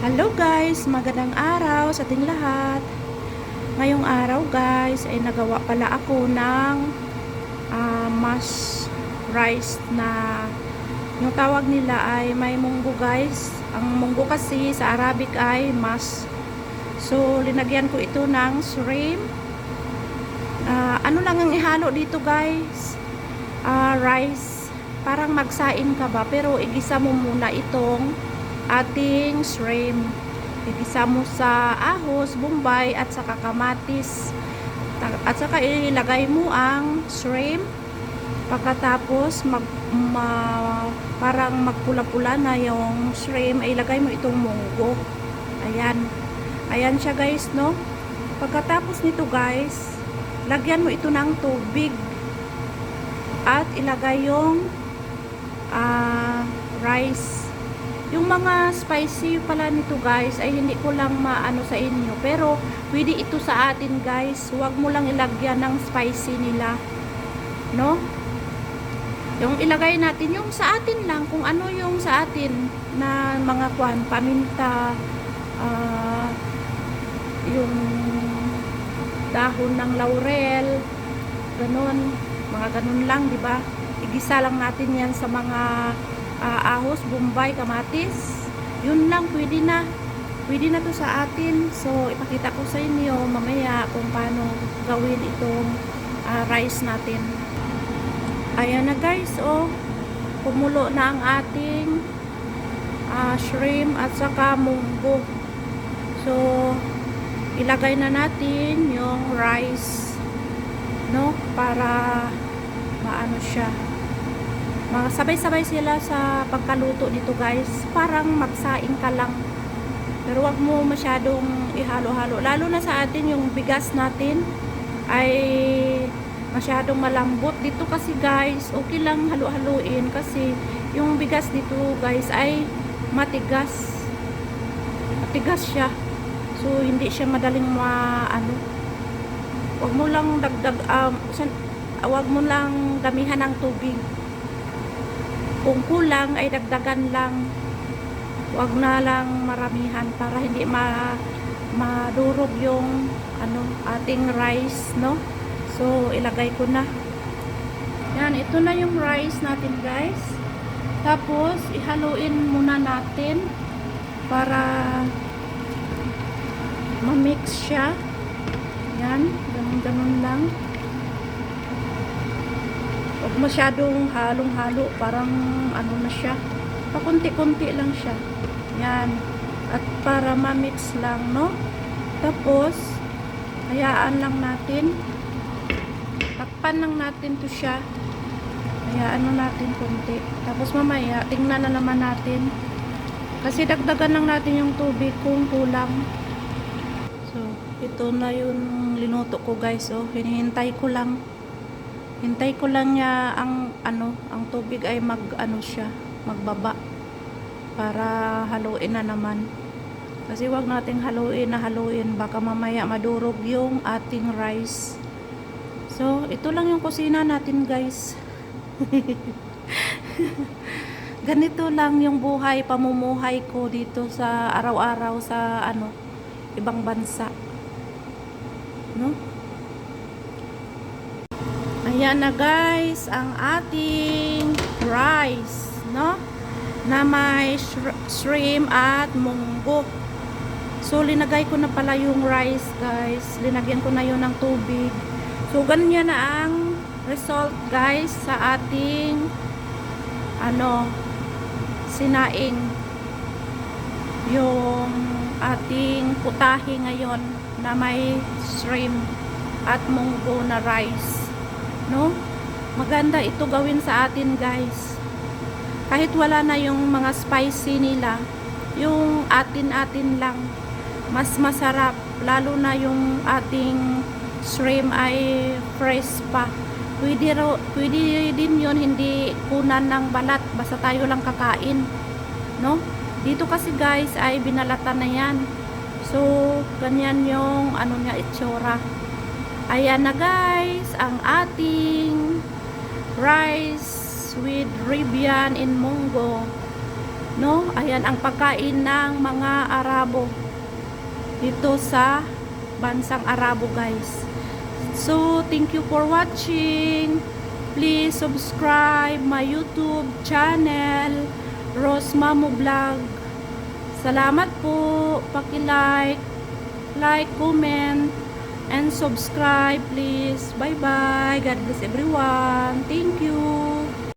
Hello guys, magandang araw sa ating lahat. Ngayong araw guys ay nagawa pala ako ng mash rice na yung tawag nila ay may munggo guys. Ang munggo kasi sa Arabic ay mash. So linagyan ko ito ng shrimp. Ano lang ang ihalo dito guys? Rice. Parang magsain ka ba, pero igisa mo muna itong ating shrimp. Igisa mo sa ahos, bombay at saka kamatis. At saka ilagay mo ang shrimp. Pagkatapos parang magpula-pula na yung shrimp, ay ilagay mo itong munggo. Ayan. Ayan siya guys, no? Pagkatapos nito guys, lagyan mo ito ng tubig. At ilagay yung rice. Yung mga spicy pala nito guys ay hindi ko lang maano sa inyo, pero pwede ito sa atin guys. Huwag mo lang ilagyan ng spicy nila, no? Yung ilagay natin yung sa atin lang, kung ano yung sa atin na mga paminta, yung dahon ng laurel, ganun, mga ganun lang, di ba? Igisa lang natin yan sa mga ahos, bombay, kamatis. Yun lang, pwede na. Pwede na to sa atin. So, ipakita ko sa inyo mamaya kung paano gawin itong rice natin. Ayan na guys, oh. Kumulo na ang ating shrimp at saka munggo. So, ilagay na natin yung rice, no? Para maano siya. Sabay-sabay sila sa pagkaluto nito guys. Parang magsaing ka lang. Pero wag mo masyadong ihalo-halo. Lalo na sa atin yung bigas natin ay masyadong malambot. Dito kasi guys, okay lang halo-haluin kasi yung bigas dito guys ay matigas. Matigas siya. So hindi siya madaling wag mo lang wag mo lang damihan ng tubig. Kung kulang ay dagdagan lang. Huwag na lang maramihan para hindi madurog yung ating rice, no? So ilagay ko na. Yan, ito na yung rice natin, guys. Tapos ihaluin muna natin para ma-mix siya. Yan, ganun lang. Huwag masyadong halong-halo, parang na siya, pakunti-kunti lang siya. Yan, at para ma-mix lang, no? Tapos hayaan lang natin, takpan lang natin to siya, hayaan natin kunti. Tapos mamaya tingnan na naman natin, kasi dagdagan lang natin yung tubig kung kulang. So ito na yung linuto ko guys. Oh, hinihintay ko lang. Hintay ko lang niya ang tubig ay magbaba para haluin na naman. Kasi wag nating haluin, baka mamaya madurog yung ating rice. So, ito lang yung kusina natin, guys. Ganito lang yung pamumuhay ko dito sa araw-araw sa ibang bansa. No? Ayan na guys, ang ating rice, no? Na may shrimp at munggo. So, linagay ko na pala yung rice, guys. Linagyan ko na yun ng tubig. So, ganyan na ang result, guys, sa ating sinaing. Yung ating putahe ngayon na may shrimp at munggo na rice. No? Maganda ito gawin sa atin guys. Kahit wala na yung mga spicy nila, yung atin lang, mas masarap. Lalo na yung ating shrimp ay fresh pa. Pwede din yun, hindi kunan ng balat, basta tayo lang kakain, no? Dito kasi guys ay binalatan na yan. So ganyan yung niya itsura. Ayan na guys, ang ating rice with Ribian in munggo. No? Ayan ang pagkain ng mga Arabo dito sa bansang Arabo, guys. So, thank you for watching. Please subscribe my YouTube channel, Rose Mamo Vlog. Salamat po. Paki-like, comment, and subscribe, please. Bye-bye. God bless everyone. Thank you.